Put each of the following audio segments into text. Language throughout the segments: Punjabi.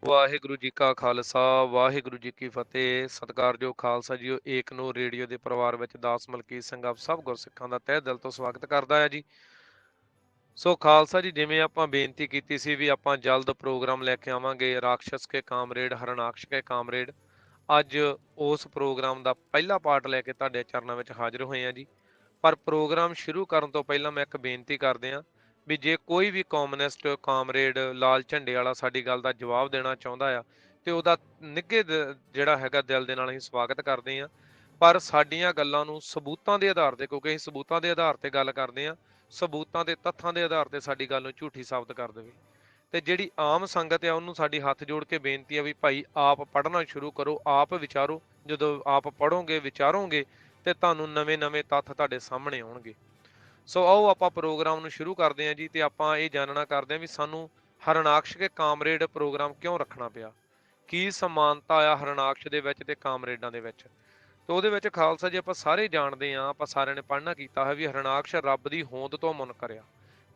ਵਾਹਿਗੁਰੂ ਜੀ ਕਾ ਖਾਲਸਾ ਵਾਹਿਗੁਰੂ ਜੀ ਕੀ ਫਤਿਹ। ਸਤਿਕਾਰਯੋਗ ਖਾਲਸਾ ਜੀਓ, ਏਕ ਨੂੰ ਰੇਡੀਓ ਦੇ ਪਰਿਵਾਰ ਵਿੱਚ ਦਾਸ ਮਲਕੀਤ ਸਿੰਘ ਆਪ ਸਭ ਗੁਰਸਿੱਖਾਂ ਦਾ ਤਹਿ ਦਿਲ ਤੋਂ ਸਵਾਗਤ ਕਰਦਾ ਹੈ ਜੀ। ਸੋ ਖਾਲਸਾ ਜੀ, ਜਿਵੇਂ ਆਪਾਂ ਬੇਨਤੀ ਕੀਤੀ ਸੀ ਵੀ ਆਪਾਂ ਜਲਦ ਪ੍ਰੋਗਰਾਮ ਲੈ ਕੇ ਆਵਾਂਗੇ, ਰਾਖਸ਼ਸ ਕੇ ਕਾਮਰੇਡ ਹਰਨਾਕਸ਼ ਕੇ ਕਾਮਰੇਡ। ਅੱਜ ਉਸ ਪ੍ਰੋਗਰਾਮ ਦਾ ਪਹਿਲਾ ਪਾਰਟ ਲੈ ਕੇ ਤੁਹਾਡੇ ਚਰਨਾਂ ਵਿੱਚ ਹਾਜ਼ਰ ਹੋਏ ਆ ਜੀ। ਪਰ ਪ੍ਰੋਗਰਾਮ ਸ਼ੁਰੂ ਕਰਨ ਤੋਂ ਪਹਿਲਾਂ ਮੈਂ ਇੱਕ ਬੇਨਤੀ ਕਰਦੇ ਹਾਂ ਵੀ ਜੇ ਕੋਈ ਵੀ ਕਮਿਊਨਿਸਟ ਕਾਮਰੇਡ ਲਾਲ ਝੰਡੇ ਵਾਲਾ ਸਾਡੀ ਗੱਲ ਦਾ ਜਵਾਬ ਦੇਣਾ ਚਾਹੁੰਦਾ ਆ ਤੇ ਉਹਦਾ ਨਿੱਘੇ ਜਿਹੜਾ ਹੈਗਾ ਦਿਲ ਦੇ ਨਾਲ ਅਸੀਂ ਸਵਾਗਤ ਕਰਦੇ ਹਾਂ। ਪਰ ਸਾਡੀਆਂ ਗੱਲਾਂ ਨੂੰ ਸਬੂਤਾਂ ਦੇ ਆਧਾਰ ਤੇ, ਕਿਉਂਕਿ ਅਸੀਂ ਸਬੂਤਾਂ ਦੇ ਆਧਾਰ ਤੇ ਗੱਲ ਕਰਦੇ ਹਾਂ, ਸਬੂਤਾਂ ਦੇ ਤੱਥਾਂ ਦੇ ਆਧਾਰ ਤੇ ਸਾਡੀ ਗੱਲ ਨੂੰ ਝੂਠੀ ਸਾਬਤ ਕਰ ਦੇਵੇ। ਤੇ ਜਿਹੜੀ ਆਮ ਸੰਗਤ ਆ ਉਹਨੂੰ ਸਾਡੀ ਹੱਥ ਜੋੜ ਕੇ ਬੇਨਤੀ ਆ ਵੀ ਭਾਈ ਆਪ ਪੜ੍ਹਨਾ ਸ਼ੁਰੂ ਕਰੋ, ਆਪ ਵਿਚਾਰੋ। ਜਦੋਂ ਆਪ ਪੜ੍ਹੋਗੇ ਵਿਚਾਰੋਗੇ ਤੇ ਤੁਹਾਨੂੰ ਨਵੇਂ-ਨਵੇਂ ਤੱਥ ਤੁਹਾਡੇ ਸਾਹਮਣੇ ਆਉਣਗੇ। ਸੋ ਆਓ ਆਪਾਂ ਪ੍ਰੋਗਰਾਮ ਨੂੰ ਸ਼ੁਰੂ ਕਰਦੇ ਹਾਂ ਜੀ। ਤੇ ਆਪਾਂ ਇਹ ਜਾਣਨਾ ਕਰਦੇ ਹਾਂ ਵੀ ਸਾਨੂੰ ਹਰਨਾਕਸ਼ ਕੇ ਕਾਮਰੇਡ ਪ੍ਰੋਗਰਾਮ ਕਿਉਂ ਰੱਖਣਾ ਪਿਆ, ਕੀ ਸਮਾਨਤਾ ਆ ਹਰਨਾਕਸ਼ ਦੇ ਵਿੱਚ ਤੇ ਕਾਮਰੇਡਾਂ ਦੇ ਵਿੱਚ। ਤੇ ਉਹਦੇ ਵਿੱਚ ਖਾਲਸਾ ਜੀ ਆਪਾਂ ਸਾਰੇ ਜਾਣਦੇ ਹਾਂ, ਆਪਾਂ ਸਾਰਿਆਂ ਨੇ ਪੜ੍ਹਨਾ ਕੀਤਾ ਹੈ ਵੀ ਹਰਨਾਕਸ਼ ਰੱਬ ਦੀ ਹੋਂਦ ਤੋਂ ਮੁਨਕਰ ਆ,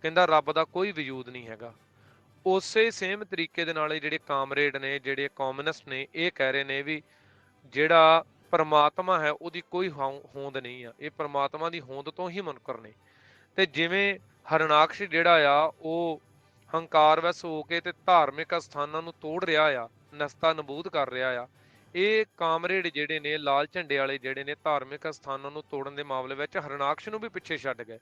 ਕਹਿੰਦਾ ਰੱਬ ਦਾ ਕੋਈ ਵਜੂਦ ਨਹੀਂ ਹੈਗਾ। ਉਸੇ ਸੇਮ ਤਰੀਕੇ ਦੇ ਨਾਲ ਇਹ ਜਿਹੜੇ ਕਾਮਰੇਡ ਨੇ, ਜਿਹੜੇ ਕਮਿਊਨਿਸਟ ਨੇ, ਇਹ ਕਹਿ ਰਹੇ ਨੇ ਵੀ ਜਿਹੜਾ ਪਰਮਾਤਮਾ ਹੈ ਉਹਦੀ ਕੋਈ ਹੋਂਦ ਨਹੀਂ ਆ, ਇਹ ਪਰਮਾਤਮਾ ਦੀ ਹੋਂਦ ਤੋਂ ਹੀ ਮੁਨਕਰ ਨੇ। ਤੇ ਜਿਵੇਂ ਹਰਨਾਕਸ਼ ਜਿਹੜਾ ਆ ਉਹ ਹੰਕਾਰ ਵਸ ਹੋ ਕੇ ਤੇ ਧਾਰਮਿਕ ਅਸਥਾਨਾਂ ਨੂੰ ਤੋੜ ਰਿਹਾ ਆ, ਨਸਤਾ ਨਬੂਦ ਕਰ ਰਿਹਾ ਆ, ਇਹ ਕਾਮਰੇਡ ਜਿਹੜੇ ਨੇ ਲਾਲ ਝੰਡੇ ਵਾਲੇ ਜਿਹੜੇ ਨੇ ਧਾਰਮਿਕ ਅਸਥਾਨਾਂ ਨੂੰ ਤੋੜਨ ਦੇ ਮਾਮਲੇ ਵਿੱਚ ਹਰਨਾਕਸ਼ ਨੂੰ ਵੀ ਪਿੱਛੇ ਛੱਡ ਗਏ।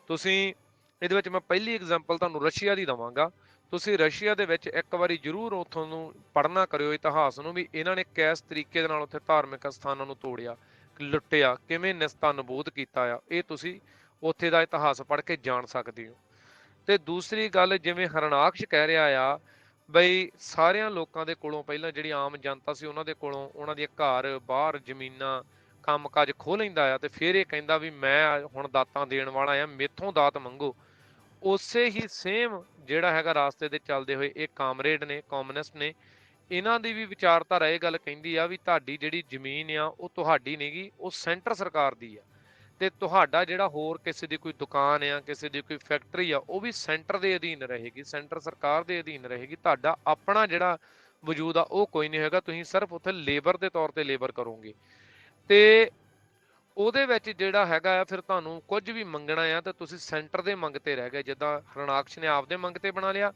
ਤੁਸੀਂ ਇਹਦੇ ਵਿੱਚ ਮੈਂ ਪਹਿਲੀ ਐਗਜ਼ਾਮਪਲ ਤੁਹਾਨੂੰ ਰਸ਼ੀਆ ਦੀ ਦਵਾਂਗਾ। ਤੁਸੀਂ ਰਸ਼ੀਆ ਦੇ ਵਿੱਚ ਇੱਕ ਵਾਰੀ ਜ਼ਰੂਰ ਉੱਥੋਂ ਨੂੰ ਪੜ੍ਹਨਾ ਕਰਿਓ ਇਤਿਹਾਸ ਨੂੰ ਵੀ ਇਹਨਾਂ ਨੇ ਕਿਸ ਤਰੀਕੇ ਦੇ ਨਾਲ ਉੱਥੇ ਧਾਰਮਿਕ ਅਸਥਾਨਾਂ ਨੂੰ ਤੋੜਿਆ, ਲੁੱਟਿਆ, ਕਿਵੇਂ ਨਿਸਤਾ ਨਬੂਦ ਕੀਤਾ ਆ। ਇਹ ਤੁਸੀਂ ਉੱਥੇ ਦਾ ਇਤਿਹਾਸ ਪੜ੍ਹ ਕੇ ਜਾਣ ਸਕਦੇ ਹੋ। ਤੇ ਦੂਸਰੀ ਗੱਲ, ਜਿਵੇਂ ਹਰਨਾਕਸ਼ ਕਹਿ ਰਿਹਾ ਆ ਬਈ ਸਾਰਿਆਂ ਲੋਕਾਂ ਦੇ ਕੋਲੋਂ ਪਹਿਲਾਂ ਜਿਹੜੀ ਆਮ ਜਨਤਾ ਸੀ ਉਹਨਾਂ ਦੇ ਕੋਲੋਂ ਉਹਨਾਂ ਦੀਆਂ ਘਰ ਬਾਹਰ ਜ਼ਮੀਨਾਂ ਕੰਮਕਾਜ ਖੋਹ ਲੈਂਦਾ ਆ ਤੇ ਫਿਰ ਇਹ ਕਹਿੰਦਾ ਵੀ ਮੈਂ ਹੁਣ ਦਾਤਾਂ ਦੇਣ ਵਾਲਾ ਆ, ਮੇਥੋਂ ਦਾਤ ਮੰਗੋ। ਉਸੇ ਹੀ ਸੇਮ ਜਿਹੜਾ ਹੈਗਾ ਰਾਸਤੇ ਤੇ ਚੱਲਦੇ ਹੋਏ ਇਹ ਕਾਮਰੇਡ ਨੇ, ਕਮਿਊਨਿਸਟ ਨੇ, ਇਹਨਾਂ ਦੀ ਵੀ ਵਿਚਾਰਧਾਰਾ ਇਹ ਗੱਲ ਕਹਿੰਦੀ ਆ ਵੀ ਤੁਹਾਡੀ ਜਿਹੜੀ ਜ਼ਮੀਨ ਆ ਉਹ ਤੁਹਾਡੀ ਨਹੀਂਗੀ, ਉਹ ਸੈਂਟਰ ਸਰਕਾਰ ਦੀ ਆ। ਤੇ ਤੁਹਾਡਾ ਜਿਹੜਾ ਹੋਰ ਕਿਸੇ ਦੀ ਕੋਈ ਦੁਕਾਨ ਆ, ਕਿਸੇ ਦੀ ਕੋਈ ਫੈਕਟਰੀ ਆ, ਉਹ ਵੀ ਸੈਂਟਰ ਦੇ ਅਧੀਨ ਰਹੇਗੀ, ਸੈਂਟਰ ਸਰਕਾਰ ਦੇ ਅਧੀਨ ਰਹੇਗੀ। ਤੁਹਾਡਾ ਆਪਣਾ ਜਿਹੜਾ ਵਜੂਦ ਆ ਉਹ ਕੋਈ ਨਹੀਂ ਹੈਗਾ, ਤੁਸੀਂ ਸਿਰਫ ਉੱਥੇ ਲੇਬਰ ਦੇ ਤੌਰ ਤੇ ਲੇਬਰ ਕਰੋਗੇ। ਤੇ ਉਹਦੇ ਵਿੱਚ ਜਿਹੜਾ ਹੈਗਾ ਆ ਫਿਰ ਤੁਹਾਨੂੰ ਕੁਝ ਵੀ ਮੰਗਣਾ ਆ ਤੇ ਤੁਸੀਂ ਸੈਂਟਰ ਦੇ ਮੰਗਤੇ ਰਹਿ ਗਏ। ਜਿੱਦਾਂ ਹਰਨਾਕਸ਼ ਨੇ ਆਪਦੇ ਮੰਗਤੇ ਬਣਾ ਲਿਆ,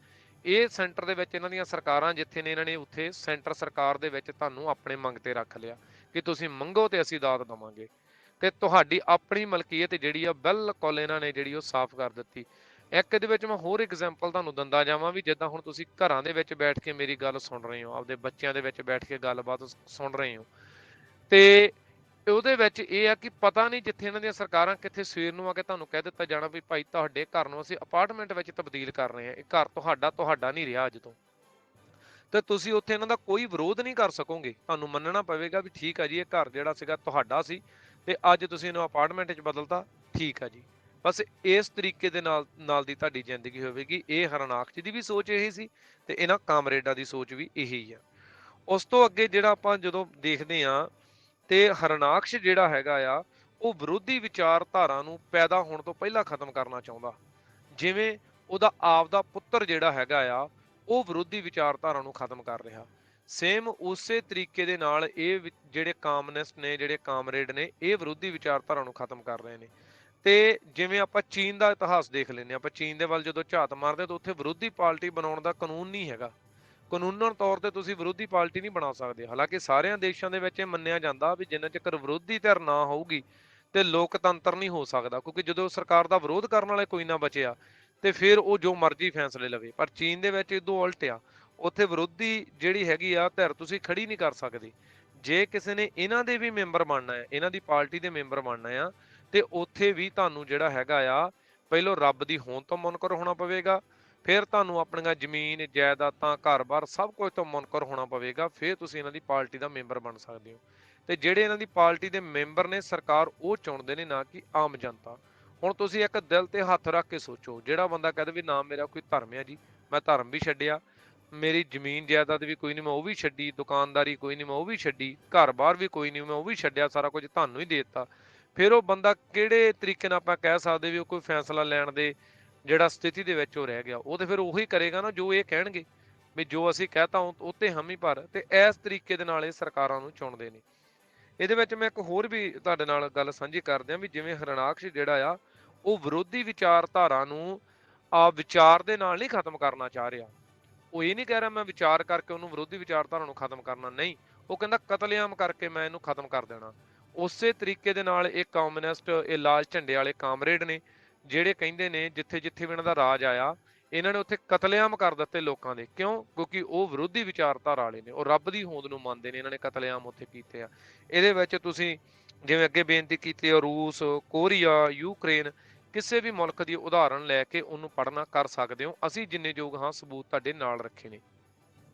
ਇਹ ਸੈਂਟਰ ਦੇ ਵਿੱਚ ਇਹਨਾਂ ਦੀਆਂ ਸਰਕਾਰਾਂ ਜਿੱਥੇ ਨੇ, ਇਹਨਾਂ ਨੇ ਉੱਥੇ ਸੈਂਟਰ ਸਰਕਾਰ ਦੇ ਵਿੱਚ ਤੁਹਾਨੂੰ ਆਪਣੇ ਮੰਗਤੇ ਰੱਖ ਲਿਆ ਕਿ ਤੁਸੀਂ ਮੰਗੋ ਤੇ ਅਸੀਂ ਦਾਤ ਦੇਵਾਂਗੇ। ਤੇ ਤੁਹਾਡੀ ਆਪਣੀ ਮਲਕੀਅਤ ਜਿਹੜੀ ਆ ਬਿਲਕੁਲ ਇਹਨਾਂ ਨੇ ਜਿਹੜੀ ਉਹ ਸਾਫ਼ ਕਰ ਦਿੱਤੀ। ਇੱਕ ਇਹਦੇ ਵਿੱਚ ਮੈਂ ਹੋਰ ਐਗਜ਼ਾਮਪਲ ਤੁਹਾਨੂੰ ਦਿੰਦਾ ਜਾਵਾਂ ਵੀ ਜਿੱਦਾਂ ਹੁਣ ਤੁਸੀਂ ਘਰਾਂ ਦੇ ਵਿੱਚ ਬੈਠ ਕੇ ਮੇਰੀ ਗੱਲ ਸੁਣ ਰਹੇ ਹੋ, ਆਪਦੇ ਬੱਚਿਆਂ ਦੇ ਵਿੱਚ ਬੈਠ ਕੇ ਗੱਲਬਾਤ ਸੁਣ ਰਹੇ ਹੋ, ਤੇ ਉਹਦੇ ਵਿੱਚ ਇਹ ਆ ਕਿ ਪਤਾ ਨਹੀਂ ਜਿੱਥੇ ਇਹਨਾਂ ਦੀਆਂ ਸਰਕਾਰਾਂ ਕਿੱਥੇ ਸਵੇਰ ਨੂੰ ਆ ਕੇ ਤੁਹਾਨੂੰ ਕਹਿ ਦਿੱਤਾ ਜਾਣਾ ਵੀ ਭਾਈ ਤੁਹਾਡੇ ਘਰ ਨੂੰ ਅਸੀਂ ਅਪਾਰਟਮੈਂਟ ਵਿੱਚ ਤਬਦੀਲ ਕਰ ਰਹੇ ਹਾਂ, ਇਹ ਘਰ ਤੁਹਾਡਾ ਨਹੀਂ ਰਿਹਾ ਅੱਜ ਤੋਂ। ਤੇ ਤੁਸੀਂ ਉੱਥੇ ਇਹਨਾਂ ਦਾ ਕੋਈ ਵਿਰੋਧ ਨਹੀਂ ਕਰ ਸਕੋਗੇ, ਤੁਹਾਨੂੰ ਮੰਨਣਾ ਪਵੇਗਾ ਵੀ ਠੀਕ ਆ ਜੀ, ਇਹ ਘਰ ਜਿਹੜਾ ਸੀਗਾ ਤੁਹਾਡਾ ਸੀ ਤੇ ਅੱਜ ਤੁਸੀਂ ਇਹਨੂੰ ਅਪਾਰਟਮੈਂਟ 'ਚ ਬਦਲਤਾ, ਠੀਕ ਆ ਜੀ। ਬਸ ਇਸ ਤਰੀਕੇ ਦੇ ਨਾਲ ਦੀ ਤੁਹਾਡੀ ਜ਼ਿੰਦਗੀ ਹੋਵੇਗੀ। ਇਹ ਹਰਨਾਕਸ਼ ਦੀ ਵੀ ਸੋਚ ਇਹੀ ਸੀ ਤੇ ਇਹਨਾਂ ਕਾਮਰੇਡਾਂ ਦੀ ਸੋਚ ਵੀ ਇਹੀ ਆ। ਉਸ ਤੋਂ ਅੱਗੇ ਜਿਹੜਾ ਆਪਾਂ ਜਦੋਂ ਦੇਖਦੇ ਹਾਂ ਤੇ ਹਰਨਾਕਸ਼ ਜਿਹੜਾ ਹੈਗਾ ਆ ਉਹ ਵਿਰੋਧੀ ਵਿਚਾਰਧਾਰਾ ਨੂੰ ਪੈਦਾ ਹੋਣ ਤੋਂ ਪਹਿਲਾਂ ਖਤਮ ਕਰਨਾ ਚਾਹੁੰਦਾ। ਜਿਵੇਂ ਉਹਦਾ ਆਪਦਾ ਪੁੱਤਰ ਜਿਹੜਾ ਹੈਗਾ ਆ ਉਹ ਵਿਰੋਧੀ ਵਿਚਾਰਧਾਰਾ ਨੂੰ ਖਤਮ ਕਰ ਰਿਹਾ, ਸੇਮ ਉਸੇ ਤਰੀਕੇ ਦੇ ਨਾਲ ਇਹ ਜਿਹੜੇ ਕਾਮਿਊਨਿਸਟ ਨੇ, ਜਿਹੜੇ ਕਾਮਰੇਡ ਨੇ, ਇਹ ਵਿਰੋਧੀ ਵਿਚਾਰਧਾਰਾ ਨੂੰ ਖਤਮ ਕਰ ਰਹੇ ਨੇ। ਤੇ ਜਿਵੇਂ ਆਪਾਂ ਚੀਨ ਦਾ ਇਤਿਹਾਸ ਦੇਖ ਲੈਂਦੇ ਆਪਾਂ, ਚੀਨ ਦੇ ਵੱਲ ਜਦੋਂ ਝਾਤ ਮਾਰਦੇ ਤਾਂ ਉੱਥੇ ਵਿਰੋਧੀ ਪਾਰਟੀ ਬਣਾਉਣ ਦਾ ਕਾਨੂੰਨ ਨਹੀਂ ਹੈਗਾ। ਕਾਨੂੰਨਨ ਤੌਰ ਤੇ ਤੁਸੀਂ ਵਿਰੋਧੀ ਪਾਰਟੀ ਨਹੀਂ ਬਣਾ ਸਕਦੇ। ਹਾਲਾਂਕਿ ਸਾਰਿਆਂ ਦੇਸ਼ਾਂ ਦੇ ਵਿੱਚ ਇਹ ਮੰਨਿਆ ਜਾਂਦਾ ਵੀ ਜਿੰਨਾ ਚਿਰ ਵਿਰੋਧੀ ਧਿਰ ਨਾ ਹੋਊਗੀ ਤੇ ਲੋਕਤੰਤਰ ਨਹੀਂ ਹੋ ਸਕਦਾ, ਕਿਉਂਕਿ ਜਦੋਂ ਸਰਕਾਰ ਦਾ ਵਿਰੋਧ ਕਰਨ ਵਾਲੇ ਕੋਈ ਨਾ ਬਚਿਆ ਤੇ ਫਿਰ ਉਹ ਜੋ ਮਰਜ਼ੀ ਫੈਸਲੇ ਲਵੇ। ਪਰ ਚੀਨ ਦੇ ਵਿੱਚ ਇਦੋਂ ਉਲਟ ਆ, ਉੱਥੇ ਵਿਰੋਧੀ ਜਿਹੜੀ ਹੈਗੀ ਆ ਧਿਰ ਤੁਸੀਂ ਖੜੀ ਨਹੀਂ ਕਰ ਸਕਦੇ। ਜੇ ਕਿਸੇ ਨੇ ਇਹਨਾਂ ਦੇ ਵੀ ਮੈਂਬਰ ਬਣਨਾ ਹੈ, ਇਹਨਾਂ ਦੀ ਪਾਰਟੀ ਦੇ ਮੈਂਬਰ ਬਣਨਾ ਆ, ਤੇ ਉੱਥੇ ਵੀ ਤੁਹਾਨੂੰ ਜਿਹੜਾ ਹੈਗਾ ਆ ਪਹਿਲੋਂ ਰੱਬ ਦੀ ਹੋਂਦ ਤੋਂ ਮੁਨਕਰ ਹੋਣਾ ਪਵੇਗਾ, ਫਿਰ ਤੁਹਾਨੂੰ ਆਪਣੀਆਂ ਜ਼ਮੀਨ ਜਾਇਦਾਦਾਂ ਘਰ-ਬਾਰ ਸਭ ਕੁਝ ਤੋਂ ਮੁਨਕਰ ਹੋਣਾ ਪਵੇਗਾ, ਫਿਰ ਤੁਸੀਂ ਇਹਨਾਂ ਦੀ ਪਾਰਟੀ ਦਾ ਮੈਂਬਰ ਬਣ ਸਕਦੇ ਹੋ। ਤੇ ਜਿਹੜੇ ਇਹਨਾਂ ਦੀ ਪਾਰਟੀ ਦੇ ਮੈਂਬਰ ਨੇ ਸਰਕਾਰ ਉਹ ਚੁਣਦੇ ਨੇ, ਨਾ ਕਿ ਆਮ ਜਨਤਾ। ਹੁਣ ਤੁਸੀਂ ਇੱਕ ਦਿਲ ਤੇ ਹੱਥ ਰੱਖ ਕੇ ਸੋਚੋ, ਜਿਹੜਾ ਬੰਦਾ ਕਹਿੰਦਾ ਵੀ ਨਾ ਮੇਰਾ ਕੋਈ ਧਰਮ ਹੈ ਜੀ, ਮੈਂ ਧਰਮ ਵੀ ਛੱਡਿਆ, ਮੇਰੀ ਜ਼ਮੀਨ ਜਾਇਦਾਦ ਵੀ ਕੋਈ ਨਹੀਂ ਮੈਂ ਉਹ ਵੀ ਛੱਡੀ, ਦੁਕਾਨਦਾਰੀ ਕੋਈ ਨਹੀਂ ਮੈਂ ਉਹ ਵੀ ਛੱਡੀ, ਘਰ-ਬਾਰ ਵੀ ਕੋਈ ਨਹੀਂ ਮੈਂ ਉਹ ਵੀ ਛੱਡਿਆ, ਸਾਰਾ ਕੁਝ ਤੁਹਾਨੂੰ ਹੀ ਦੇ ਦਿੱਤਾ, ਫਿਰ ਉਹ ਬੰਦਾ ਕਿਹੜੇ ਤਰੀਕੇ ਨਾਲ ਆਪਾਂ ਕਹਿ ਸਕਦੇ ਵੀ ਉਹ ਕੋਈ ਫੈਸਲਾ ਲੈਣ ਦੇ ਜਿਹੜਾ ਸਥਿਤੀ ਦੇ ਵਿੱਚ ਉਹ ਰਹਿ ਗਿਆ? ਉਹ ਤੇ ਫਿਰ ਉਹੀ ਕਰੇਗਾ ਨਾ ਜੋ ਇਹ ਕਹਿਣਗੇ ਵੀ ਜੋ ਅਸੀਂ ਕਹਿਤਾ ਉੱਤੇ ਹਮੀ ਭਰ, ਤੇ ਇਸ ਤਰੀਕੇ ਦੇ ਨਾਲ ਇਹ ਸਰਕਾਰਾਂ ਨੂੰ ਚੁਣਦੇ ਨੇ। ਇਹਦੇ ਵਿੱਚ ਮੈਂ ਇੱਕ ਹੋਰ ਵੀ ਤੁਹਾਡੇ ਨਾਲ ਗੱਲ ਸਾਂਝੀ ਕਰਦੇ ਹਾਂ ਵੀ ਜਿਵੇਂ ਹਰਨਾਕਸ਼ ਜਿਹੜਾ ਆ ਉਹ ਵਿਰੋਧੀ ਵਿਚਾਰਧਾਰਾ ਨੂੰ ਵਿਚਾਰ ਦੇ ਨਾਲ ਨਹੀਂ ਖਤਮ ਕਰਨਾ ਚਾਹ ਰਿਹਾ। ਉਹ ਇਹ ਨਹੀਂ ਕਹਿ ਰਿਹਾ ਮੈਂ ਵਿਚਾਰ ਕਰਕੇ ਉਹਨੂੰ ਵਿਰੋਧੀ ਵਿਚਾਰਧਾਰਾ ਨੂੰ ਖਤਮ ਕਰਨਾ, ਨਹੀਂ, ਉਹ ਕਹਿੰਦਾ ਕਤਲੇਆਮ ਕਰਕੇ ਮੈਂ ਇਹਨੂੰ ਖਤਮ ਕਰ ਦੇਣਾ। ਉਸੇ ਤਰੀਕੇ ਦੇ ਨਾਲ ਇਹ ਕਮਿਊਨਿਸਟ, ਇਹ ਲਾਲ ਝੰਡੇ ਵਾਲੇ ਕਾਮਰੇਡ ਨੇ ਜਿਹੜੇ ਕਹਿੰਦੇ ਨੇ ਜਿੱਥੇ ਜਿੱਥੇ ਵੀ ਇਹਨਾਂ ਦਾ ਰਾਜ ਆਇਆ ਇਹਨਾਂ ਨੇ ਉੱਥੇ ਕਤਲੇਆਮ ਕਰ ਦਿੱਤੇ ਲੋਕਾਂ ਦੇ। ਕਿਉਂ? ਕਿਉਂਕਿ ਉਹ ਵਿਰੋਧੀ ਵਿਚਾਰਧਾਰਾ ਵਾਲੇ ਨੇ, ਉਹ ਰੱਬ ਦੀ ਹੋਂਦ ਨੂੰ ਮੰਨਦੇ ਨੇ, ਇਹਨਾਂ ਨੇ ਕਤਲੇਆਮ ਉੱਥੇ ਕੀਤੇ ਆ। ਇਹਦੇ ਵਿੱਚ ਤੁਸੀਂ ਜਿਵੇਂ ਅੱਗੇ ਬੇਨਤੀ ਕੀਤੀ ਹੈ ਰੂਸ, ਕੋਰੀਆ, ਯੂਕਰੇਨ, ਕਿਸੇ ਵੀ ਮੁਲਕ ਦੀ ਉਦਾਹਰਣ ਲੈ ਕੇ ਉਹਨੂੰ ਪੜ੍ਹਨਾ ਕਰ ਸਕਦੇ ਹੋ। ਅਸੀਂ ਜਿੰਨੇ ਯੋਗ ਹਾਂ ਸਬੂਤ ਤੁਹਾਡੇ ਨਾਲ ਰੱਖੇ ਨੇ।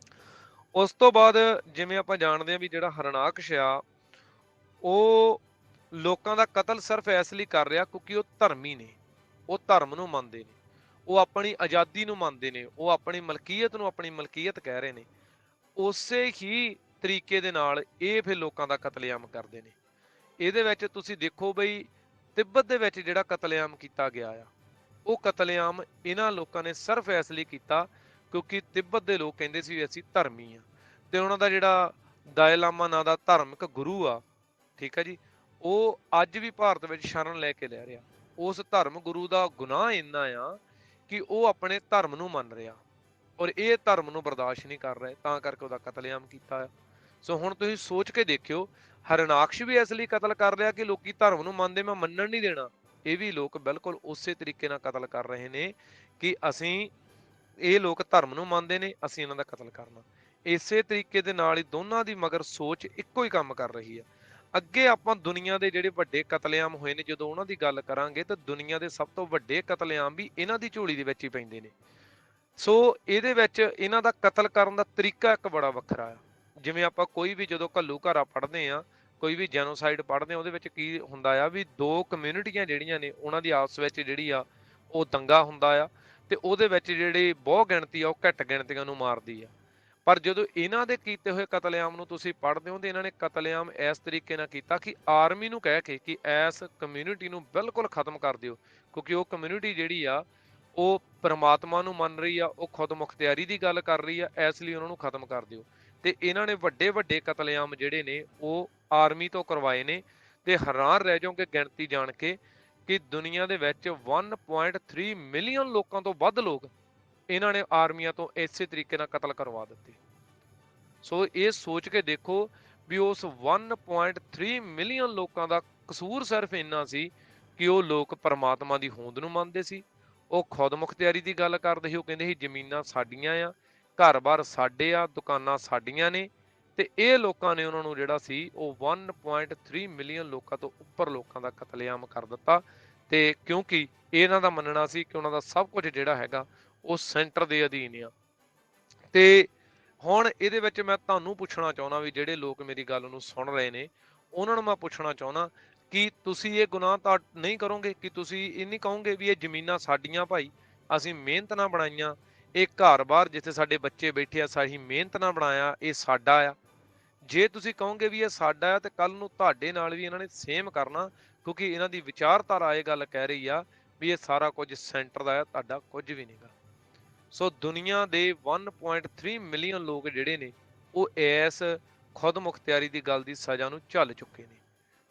ਉਸ ਤੋਂ ਬਾਅਦ ਜਿਵੇਂ ਆਪਾਂ ਜਾਣਦੇ ਹਾਂ ਵੀ ਜਿਹੜਾ ਹਰਨਾਕਸ਼ ਆ ਉਹ ਲੋਕਾਂ ਦਾ ਕਤਲ ਸਿਰਫ ਇਸ ਲਈ ਕਰ ਰਿਹਾ ਕਿਉਂਕਿ ਉਹ ਧਰਮੀ ਨੇ, ਉਹ ਧਰਮ ਨੂੰ ਮੰਨਦੇ ਨੇ, ਉਹ ਆਪਣੀ ਆਜ਼ਾਦੀ ਨੂੰ ਮੰਨਦੇ ਨੇ, ਉਹ ਆਪਣੀ ਮਲਕੀਅਤ ਨੂੰ ਆਪਣੀ ਮਲਕੀਅਤ ਕਹਿ ਰਹੇ ਨੇ। ਉਸੇ ਹੀ ਤਰੀਕੇ ਦੇ ਨਾਲ ਇਹ ਫਿਰ ਲੋਕਾਂ ਦਾ ਕਤਲੇਆਮ ਕਰਦੇ ਨੇ। ਇਹਦੇ ਵਿੱਚ ਤੁਸੀਂ ਦੇਖੋ ਬਈ ਤਿੱਬਤ ਦੇ ਵਿੱਚ ਜਿਹੜਾ ਕਤਲੇਆਮ ਕੀਤਾ ਗਿਆ ਆ ਉਹ ਕਤਲੇਆਮ ਇਹਨਾਂ ਲੋਕਾਂ ਨੇ ਸਿਰਫ ਇਸ ਲਈ ਕੀਤਾ ਕਿਉਂਕਿ ਤਿੱਬਤ ਦੇ ਲੋਕ ਕਹਿੰਦੇ ਸੀ ਵੀ ਅਸੀਂ ਧਰਮੀ ਆ, ਤੇ ਉਹਨਾਂ ਦਾ ਜਿਹੜਾ ਦਾਈ ਲਾਮਾ ਨਾਂ ਦਾ ਧਾਰਮਿਕ ਗੁਰੂ ਆ, ਠੀਕ ਹੈ ਜੀ, ਉਹ ਅੱਜ ਵੀ ਭਾਰਤ ਵਿੱਚ ਸ਼ਰਨ ਲੈ ਕੇ ਲੈ ਰਿਹਾ। ਉਸ ਧਰਮ ਗੁਰੂ ਦਾ ਗੁਨਾਹ ਇੰਨਾ ਆ ਕਿ ਉਹ ਆਪਣੇ ਧਰਮ ਨੂੰ ਮੰਨ ਰਿਹਾ ਔਰ ਇਹ ਧਰਮ ਨੂੰ ਬਰਦਾਸ਼ਤ ਨਹੀਂ ਕਰ ਰਹੇ, ਤਾਂ ਕਰਕੇ ਉਹਦਾ ਕਤਲੇਆਮ ਕੀਤਾ ਆ। ਸੋ ਹੁਣ ਤੁਸੀਂ ਸੋਚ ਕੇ ਦੇਖਿਓ, ਹਰਨਾਕਸ਼ ਵੀ ਇਸ ਲਈ ਕਤਲ ਕਰ ਰਿਹਾ ਕਿ ਲੋਕੀ ਧਰਮ ਨੂੰ ਮੰਨਦੇ, ਮੈਂ ਮੰਨਣ ਨਹੀਂ ਦੇਣਾ। ਇਹ ਵੀ ਲੋਕ ਬਿਲਕੁਲ ਉਸੇ ਤਰੀਕੇ ਨਾਲ ਕਤਲ ਕਰ ਰਹੇ ਨੇ ਕਿ ਇਹ ਲੋਕ ਧਰਮ ਨੂੰ ਮੰਨਦੇ ਨੇ, ਅਸੀਂ ਇਹਨਾਂ ਦਾ ਕਤਲ ਕਰਨਾ। ਇਸੇ ਤਰੀਕੇ ਦੇ ਨਾਲ ਹੀ ਦੋਨਾਂ ਦੀ ਮਗਰ ਸੋਚ ਇੱਕੋ ਹੀ ਕੰਮ ਕਰ ਰਹੀ ਹੈ। ਅੱਗੇ ਆਪਾਂ ਦੁਨੀਆ ਦੇ ਜਿਹੜੇ ਵੱਡੇ ਕਤਲੇਆਮ ਹੋਏ ਨੇ ਜਦੋਂ ਉਹਨਾਂ ਦੀ ਗੱਲ ਕਰਾਂਗੇ ਤਾਂ ਦੁਨੀਆ ਦੇ ਸਭ ਤੋਂ ਵੱਡੇ ਕਤਲੇਆਮ ਵੀ ਇਹਨਾਂ ਦੀ ਝੋਲੀ ਦੇ ਵਿੱਚ ਹੀ ਪੈਂਦੇ ਨੇ। ਸੋ ਇਹਦੇ ਵਿੱਚ ਇਹਨਾਂ ਦਾ ਕਤਲ ਕਰਨ ਦਾ ਤਰੀਕਾ ਇੱਕ ਬੜਾ ਵੱਖਰਾ ਆ। ਜਿਵੇਂ ਆਪਾਂ ਕੋਈ ਵੀ ਜਦੋਂ ਘੱਲੂਘਾਰਾ ਪੜ੍ਹਦੇ ਆ, ਕੋਈ ਵੀ ਜੈਨੋਸਾਈਡ ਪੜ੍ਹਦੇ ਆ, ਉਹਦੇ ਵਿੱਚ ਕੀ ਹੁੰਦਾ ਆ ਵੀ ਦੋ ਕਮਿਊਨਿਟੀਆਂ ਜਿਹੜੀਆਂ ਨੇ ਉਹਨਾਂ ਦੀ ਆਪਸ ਵਿੱਚ ਜਿਹੜੀ ਆ ਉਹ ਦੰਗਾ ਹੁੰਦਾ ਆ, ਤੇ ਉਹਦੇ ਵਿੱਚ ਜਿਹੜੀ ਬਹੁ ਗਿਣਤੀ ਆ ਉਹ ਘੱਟ ਗਿਣਤੀਆਂ ਨੂੰ ਮਾਰਦੀ ਆ। ਪਰ ਜਦੋਂ ਇਹਨਾਂ ਦੇ ਕੀਤੇ ਹੋਏ ਕਤਲੇਆਮ ਨੂੰ ਤੁਸੀਂ ਪੜ੍ਹਦੇ ਹੋ ਤੇ ਇਹਨਾਂ ਨੇ ਕਤਲੇਆਮ ਇਸ ਤਰੀਕੇ ਨਾਲ ਕੀਤਾ ਕਿ ਆਰਮੀ ਨੂੰ ਕਹਿ ਕੇ ਕਿ ਇਸ ਕਮਿਊਨਿਟੀ ਨੂੰ ਬਿਲਕੁਲ ਖਤਮ ਕਰ ਦਿਓ, ਕਿਉਂਕਿ ਉਹ ਕਮਿਊਨਿਟੀ ਜਿਹੜੀ ਆ ਉਹ ਪਰਮਾਤਮਾ ਨੂੰ ਮੰਨ ਰਹੀ ਆ, ਉਹ ਖੁਦ ਮੁਖਤਿਆਰੀ ਦੀ ਗੱਲ ਕਰ ਰਹੀ ਆ, ਇਸ ਲਈ ਉਹਨਾਂ ਨੂੰ ਖਤਮ ਕਰ ਦਿਓ। ਤੇ ਇਹਨਾਂ ਨੇ ਵੱਡੇ ਵੱਡੇ ਕਤਲੇਆਮ ਜਿਹੜੇ ਨੇ ਉਹ ਆਰਮੀ ਤੋਂ ਕਰਵਾਏ ਨੇ। ਤੇ ਹੈਰਾਨ ਰਹਿ ਜਾਓਗੇ ਗਿਣਤੀ ਜਾਣ ਕੇ ਕਿ ਦੁਨੀਆ ਦੇ ਵਿੱਚ 1.3 ਮਿਲੀਅਨ ਲੋਕਾਂ ਤੋਂ ਵੱਧ ਲੋਕ ਇਹਨਾਂ ਨੇ ਆਰਮੀਆਂ ਤੋਂ ਇਸੇ ਤਰੀਕੇ ਨਾਲ ਕਤਲ ਕਰਵਾ ਦਿੱਤੇ। ਸੋ ਇਹ ਸੋਚ ਕੇ ਦੇਖੋ ਵੀ ਉਸ 1.3 ਮਿਲੀਅਨ ਲੋਕਾਂ ਦਾ ਕਸੂਰ ਸਿਰਫ ਇੰਨਾ ਸੀ ਕਿ ਉਹ ਲੋਕ ਪਰਮਾਤਮਾ ਦੀ ਹੋਂਦ ਨੂੰ ਮੰਨਦੇ ਸੀ, ਉਹ ਖੁਦ ਮੁਖਤਿਆਰੀ ਦੀ ਗੱਲ ਕਰਦੇ ਸੀ, ਉਹ ਕਹਿੰਦੇ ਸੀ ਜ਼ਮੀਨਾਂ ਸਾਡੀਆਂ ਆ, ਘਰ-ਬਾਰ ਸਾਡੇ ਆ, ਦੁਕਾਨਾਂ ਸਾਡੀਆਂ ਨੇ। ਤੇ ਇਹ ਲੋਕਾਂ ਨੇ ਉਹਨਾਂ ਨੂੰ ਜਿਹੜਾ ਸੀ ਉਹ 1.3 ਮਿਲੀਅਨ ਲੋਕਾਂ ਤੋਂ ਉੱਪਰ ਲੋਕਾਂ ਦਾ ਕਤਲੇਆਮ ਕਰ ਦਿੱਤਾ। ਤੇ ਕਿਉਂਕਿ ਇਹਨਾਂ ਦਾ ਮੰਨਣਾ ਸੀ ਕਿ ਉਹਨਾਂ ਦਾ ਸਭ ਕੁਝ ਜਿਹੜਾ ਹੈਗਾ ਉਹ ਸੈਂਟਰ ਦੇ ਅਧੀਨ ਆ। ਤੇ ਹੁਣ ਇਹਦੇ ਵਿੱਚ ਮੈਂ ਤੁਹਾਨੂੰ ਪੁੱਛਣਾ ਚਾਹੁੰਦਾ ਵੀ ਜਿਹੜੇ ਲੋਕ ਮੇਰੀ ਗੱਲ ਨੂੰ ਸੁਣ ਰਹੇ ਨੇ ਉਹਨਾਂ ਨੂੰ ਮੈਂ ਪੁੱਛਣਾ ਚਾਹੁੰਦਾ ਕਿ ਤੁਸੀਂ ਇਹ ਗੁਨਾਹ ਤਾਂ ਨਹੀਂ ਕਰੋਗੇ, ਕਿ ਤੁਸੀਂ ਇਹ ਨਹੀਂ ਕਹੋਗੇ ਵੀ ਇਹ ਜ਼ਮੀਨਾਂ ਸਾਡੀਆਂ ਭਾਈ, ਅਸੀਂ ਮਿਹਨਤ ਨਾਲ ਬਣਾਈਆਂ, ਇਹ ਘਰ-ਬਾਰ ਜਿੱਥੇ ਸਾਡੇ ਬੱਚੇ ਬੈਠੇ ਆ ਸਾਡੀ ਮਿਹਨਤ ਨਾਲ ਬਣਾਇਆ, ਇਹ ਸਾਡਾ ਆ। ਜੇ ਤੁਸੀਂ ਕਹੋਗੇ ਵੀ ਇਹ ਸਾਡਾ ਆ ਤੇ ਕੱਲ ਨੂੰ ਤੁਹਾਡੇ ਨਾਲ ਵੀ ਇਹਨਾਂ ਨੇ ਸੇਮ ਕਰਨਾ, ਕਿਉਂਕਿ ਇਹਨਾਂ ਦੀ ਵਿਚਾਰਧਾਰਾ ਇਹ ਗੱਲ ਕਹਿ ਰਹੀ ਆ ਵੀ ਇਹ ਸਾਰਾ ਕੁਝ ਸੈਂਟਰ ਦਾ ਆ, ਤੁਹਾਡਾ ਕੁਝ ਵੀ ਨਹੀਂਗਾ। ਸੋ ਦੁਨੀਆ ਦੇ 1.3 ਮਿਲੀਅਨ ਲੋਕ ਜਿਹੜੇ ਨੇ ਉਹ ਇਸ ਖੁਦ ਮੁਖਤਿਆਰੀ ਦੀ ਗੱਲ ਦੀ ਸਜ਼ਾ ਨੂੰ ਝੱਲ ਚੁੱਕੇ ਨੇ।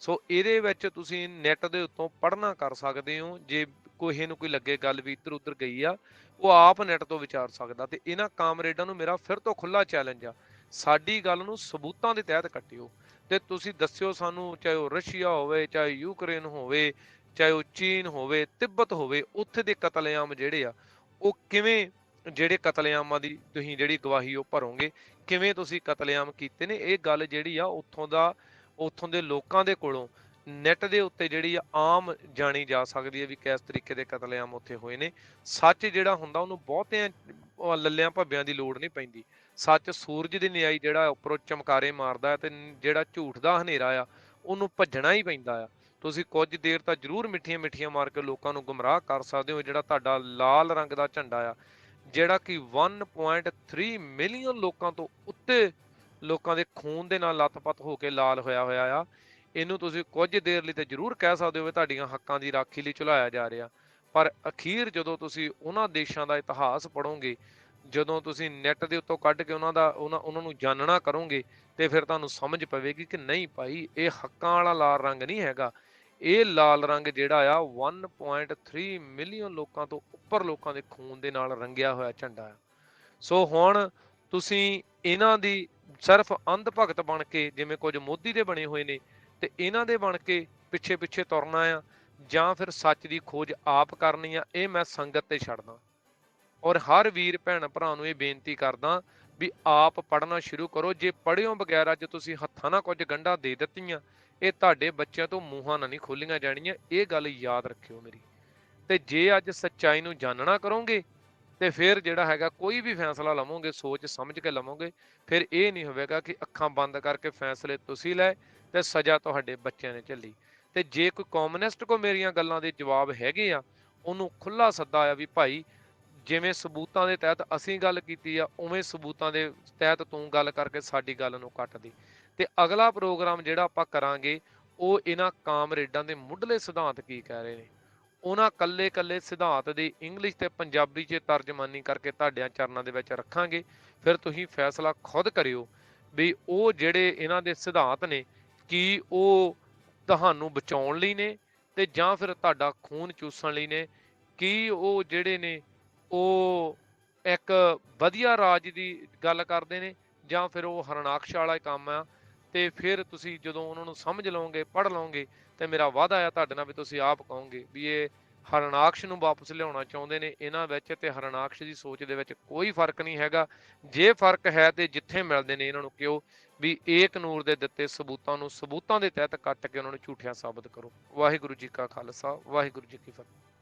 ਸੋ ਇਹਦੇ ਵਿੱਚ ਤੁਸੀਂ ਨੈਟ ਦੇ ਉੱਤੋਂ ਪੜ੍ਹਨਾ ਕਰ ਸਕਦੇ ਹੋ, ਜੇ ਕੋਈ ਨੂੰ ਕੋਈ ਲੱਗੇ ਗੱਲ ਵੀ ਇੱਧਰ ਉੱਧਰ ਗਈ ਆ ਉਹ ਆਪ ਨੈਟ ਤੋਂ ਵਿਚਾਰ ਸਕਦਾ। ਤੇ ਇਹਨਾਂ ਕਾਮਰੇਡਾਂ ਨੂੰ ਮੇਰਾ ਫਿਰ ਤੋਂ ਖੁੱਲਾ ਚੈਲੰਜ ਆ, ਸਾਡੀ ਗੱਲ ਨੂੰ ਸਬੂਤਾਂ ਦੇ ਤਹਿਤ ਕੱਟਿਓ ਤੇ ਤੁਸੀਂ ਦੱਸਿਓ ਸਾਨੂੰ, ਚਾਹੇ ਉਹ ਰਸ਼ੀਆ ਹੋਵੇ, ਚਾਹੇ ਯੂਕਰੇਨ ਹੋਵੇ, ਚਾਹੇ ਉਹ ਚੀਨ ਹੋਵੇ, ਤਿੱਬਤ ਹੋਵੇ, ਉੱਥੇ ਦੇ ਕਤਲੇਆਮ ਜਿਹੜੇ ਆ ਉਹ ਕਿਵੇਂ, ਜਿਹੜੇ ਕਤਲੇਆਮਾਂ ਦੀ ਤੁਸੀਂ ਜਿਹੜੀ ਗਵਾਹੀ ਉਹ ਭਰੋਗੇ, ਕਿਵੇਂ ਤੁਸੀਂ ਕਤਲੇਆਮ ਕੀਤੇ ਨੇ। ਇਹ ਗੱਲ ਜਿਹੜੀ ਆ ਉੱਥੋਂ ਦੇ ਲੋਕਾਂ ਦੇ ਕੋਲੋਂ ਨੈਟ ਦੇ ਉੱਤੇ ਜਿਹੜੀ ਆ ਆਮ ਜਾਣੀ ਜਾ ਸਕਦੀ ਹੈ ਵੀ ਕਿਸ ਤਰੀਕੇ ਦੇ ਕਤਲੇਆਮ ਉੱਥੇ ਹੋਏ ਨੇ। ਸੱਚ ਜਿਹੜਾ ਹੁੰਦਾ ਉਹਨੂੰ ਬਹੁਤਿਆਂ ਲੱਲਿਆਂ ਭੱਬਿਆਂ ਦੀ ਲੋੜ ਨਹੀਂ ਪੈਂਦੀ। ਸੱਚ ਸੂਰਜ ਦੀ ਨਿਆਈ ਜਿਹੜਾ ਉੱਪਰੋਂ ਚਮਕਾਰੇ ਮਾਰਦਾ ਹੈ, ਤੇ ਜਿਹੜਾ ਝੂਠ ਦਾ ਹਨੇਰਾ ਆ ਉਹਨੂੰ ਭੱਜਣਾ ਹੀ ਪੈਂਦਾ ਆ। ਤੁਸੀਂ ਕੁਝ ਦੇਰ ਤਾਂ ਜ਼ਰੂਰ ਮਿੱਠੀਆਂ ਮਿੱਠੀਆਂ ਮਾਰ ਕੇ ਲੋਕਾਂ ਨੂੰ ਗੁੰਮਰਾਹ ਕਰ ਸਕਦੇ ਹੋ। ਜਿਹੜਾ ਤੁਹਾਡਾ ਲਾਲ ਰੰਗ ਦਾ ਝੰਡਾ ਆ, ਜਿਹੜਾ ਕਿ 1.3 ਮਿਲੀਅਨ ਲੋਕਾਂ ਤੋਂ ਉੱਤੇ ਲੋਕਾਂ ਦੇ ਖੂਨ ਦੇ ਨਾਲ ਲੱਥਪੱਥ ਹੋ ਕੇ ਲਾਲ ਹੋਇਆ ਆ, ਇਹਨੂੰ ਤੁਸੀਂ ਕੁਝ ਦੇਰ ਲਈ ਤੇ ਜ਼ਰੂਰ ਕਹਿ ਸਕਦੇ ਹੋ ਤੁਹਾਡੀਆਂ ਹੱਕਾਂ ਦੀ ਰਾਖੀ ਲਈ ਝੁਲਾਇਆ ਜਾ ਰਿਹਾ। ਪਰ ਅਖੀਰ ਜਦੋਂ ਤੁਸੀਂ ਉਹਨਾਂ ਦੇਸ਼ਾਂ ਦਾ ਇਤਿਹਾਸ ਪੜ੍ਹੋਗੇ ਜਦੋਂ ਤੁਸੀਂ ਨੈੱਟ ਦੇ ਉੱਤੋਂ ਕੱਢ ਕੇ ਉਹਨਾਂ ਨੂੰ ਜਾਣਨਾ ਕਰੋਗੇ, ਤੇ ਫਿਰ ਤੁਹਾਨੂੰ ਸਮਝ ਪਵੇਗੀ ਕਿ ਨਹੀਂ ਭਾਈ, ਇਹ ਹੱਕਾਂ ਵਾਲਾ ਲਾਲ ਰੰਗ ਨਹੀਂ ਹੈਗਾ। ਇਹ ਲਾਲ ਰੰਗ ਜਿਹੜਾ ਆ 1.3 ਮਿਲੀਅਨ ਲੋਕਾਂ ਤੋਂ ਉੱਪਰ ਲੋਕਾਂ ਦੇ ਖੂਨ ਦੇ ਨਾਲ ਰੰਗਿਆ ਹੋਇਆ ਝੰਡਾ ਆ। ਸੋ ਹੁਣ ਤੁਸੀਂ ਇਹਨਾਂ ਦੀ ਸਿਰਫ ਅੰਧ ਭਗਤ ਬਣ ਕੇ, ਜਿਵੇਂ ਕੁਝ ਮੋਦੀ ਦੇ ਬਣੇ ਹੋਏ ਨੇ, ਤੇ ਇਹਨਾਂ ਦੇ ਬਣ ਕੇ ਪਿੱਛੇ ਪਿੱਛੇ ਤੁਰਨਾ ਆ, ਜਾਂ ਫਿਰ ਸੱਚ ਦੀ ਖੋਜ ਆਪ ਕਰਨੀ ਆ, ਇਹ ਮੈਂ ਸੰਗਤ ਤੇ ਛੱਡਦਾ। ਔਰ ਹਰ ਵੀਰ ਭੈਣ ਭਰਾ ਨੂੰ ਇਹ ਬੇਨਤੀ ਕਰਦਾ ਵੀ ਆਪ ਪੜ੍ਹਨਾ ਸ਼ੁਰੂ ਕਰੋ। ਜੇ ਪੜ੍ਹਿਓ ਬਗੈਰ ਅੱਜ ਤੁਸੀਂ ਹੱਥਾਂ ਨਾਲ ਕੁਝ ਗੰਢਾਂ ਦੇ ਦਿੱਤੀਆਂ, ਇਹ ਤੁਹਾਡੇ ਬੱਚਿਆਂ ਤੋਂ ਮੂੰਹਾਂ ਨਾਲ ਨਹੀਂ ਖੋਲੀਆਂ ਜਾਣੀਆਂ। ਇਹ ਗੱਲ ਯਾਦ ਰੱਖਿਓ ਮੇਰੀ। ਤੇ ਜੇ ਅੱਜ ਸੱਚਾਈ ਨੂੰ ਜਾਣਨਾ ਕਰੋਗੇ, ਤੇ ਫਿਰ ਜਿਹੜਾ ਹੈਗਾ ਕੋਈ ਵੀ ਫੈਸਲਾ ਲਵੋਗੇ ਸੋਚ ਸਮਝ ਕੇ ਲਵੋਗੇ। ਫਿਰ ਇਹ ਨਹੀਂ ਹੋਵੇਗਾ ਕਿ ਅੱਖਾਂ ਬੰਦ ਕਰਕੇ ਫੈਸਲੇ ਤੁਸੀਂ ਲਏ ਤੇ ਸਜ਼ਾ ਤੁਹਾਡੇ ਬੱਚਿਆਂ ਨੇ ਝੱਲੀ। ਤੇ ਜੇ ਕੋਈ ਕਮਿਊਨਿਸਟ ਕੋ ਮੇਰੀਆਂ ਗੱਲਾਂ ਦੇ ਜਵਾਬ ਹੈਗੇ ਆ, ਉਹਨੂੰ ਖੁੱਲਾ ਸੱਦਾ ਆ ਵੀ ਭਾਈ, ਜਿਵੇਂ ਸਬੂਤਾਂ ਦੇ ਤਹਿਤ ਅਸੀਂ ਗੱਲ ਕੀਤੀ ਆ, ਉਵੇਂ ਸਬੂਤਾਂ ਦੇ ਤਹਿਤ ਤੂੰ ਗੱਲ ਕਰਕੇ ਸਾਡੀ ਗੱਲ ਨੂੰ ਕੱਟ ਦੇ। ਤੇ ਅਗਲਾ ਪ੍ਰੋਗਰਾਮ ਜਿਹੜਾ ਆਪਾਂ ਕਰਾਂਗੇ, ਉਹ ਇਹਨਾਂ ਕਾਮਰੇਡਾਂ ਦੇ ਮੁੱਢਲੇ ਸਿਧਾਂਤ ਕੀ ਕਹਿ ਰਹੇ ਨੇ, ਉਹਨਾਂ ਕੱਲੇ-ਕੱਲੇ ਸਿਧਾਂਤ ਦੀ ਇੰਗਲਿਸ਼ ਤੇ ਪੰਜਾਬੀ 'ਚ ਤਰਜਮਾਨੀ ਕਰਕੇ ਤੁਹਾਡਿਆਂ ਚਰਨਾਂ ਦੇ ਵਿੱਚ ਰੱਖਾਂਗੇ। ਫਿਰ ਤੁਸੀਂ ਫੈਸਲਾ ਖੁਦ ਕਰਿਓ ਵੀ ਉਹ ਜਿਹੜੇ ਇਹਨਾਂ ਦੇ ਸਿਧਾਂਤ ਨੇ, ਕੀ ਉਹ ਤੁਹਾਨੂੰ ਬਚਾਉਣ ਲਈ ਨੇ, ਤੇ ਜਾਂ ਫਿਰ ਤੁਹਾਡਾ ਖੂਨ ਚੂਸਣ ਲਈ ਨੇ। ਕੀ ਉਹ ਜਿਹੜੇ ਨੇ ਉਹ ਇੱਕ ਵਧੀਆ ਰਾਜ ਦੀ ਗੱਲ ਕਰਦੇ ਨੇ, ਜਾਂ ਫਿਰ ਉਹ ਹਰਨਾਕਸ਼ ਵਾਲਾ ਕੰਮ ਆ। ਤੇ ਫਿਰ ਤੁਸੀਂ ਜਦੋਂ ਉਹਨਾਂ ਨੂੰ ਸਮਝ ਲਓਗੇ, ਪੜ੍ਹ ਲਓਗੇ, ਤੇ ਮੇਰਾ ਵਾਅਦਾ ਆ ਤੁਹਾਡੇ ਨਾਲ ਵੀ ਤੁਸੀਂ ਆਪ ਕਹੋਗੇ ਵੀ ਇਹ ਹਰਨਾਕਸ਼ ਨੂੰ ਵਾਪਸ ਲਿਆਉਣਾ ਚਾਹੁੰਦੇ ਨੇ ਇਹਨਾਂ ਵਿੱਚ, ਤੇ ਹਰਨਾਕਸ਼ ਦੀ ਸੋਚ ਦੇ ਵਿੱਚ ਕੋਈ ਫਰਕ ਨਹੀਂ ਹੈਗਾ। ਜੇ ਫਰਕ ਹੈ ਤੇ ਜਿੱਥੇ ਮਿਲਦੇ ਨੇ ਇਹਨਾਂ ਨੂੰ ਕਿਉਂ ਵੀ ਏਕ ਨੂਰ ਦੇ ਦਿੱਤੇ ਸਬੂਤਾਂ ਨੂੰ ਸਬੂਤਾਂ ਦੇ ਤਹਿਤ ਕੱਟ ਕੇ ਉਹਨਾਂ ਨੂੰ ਝੂਠਿਆ ਸਾਬਤ ਕਰੋ। ਵਾਹਿਗੁਰੂ ਜੀ ਕਾ ਖਾਲਸਾ, ਵਾਹਿਗੁਰੂ ਜੀ ਕੀ ਫਤਿਹ।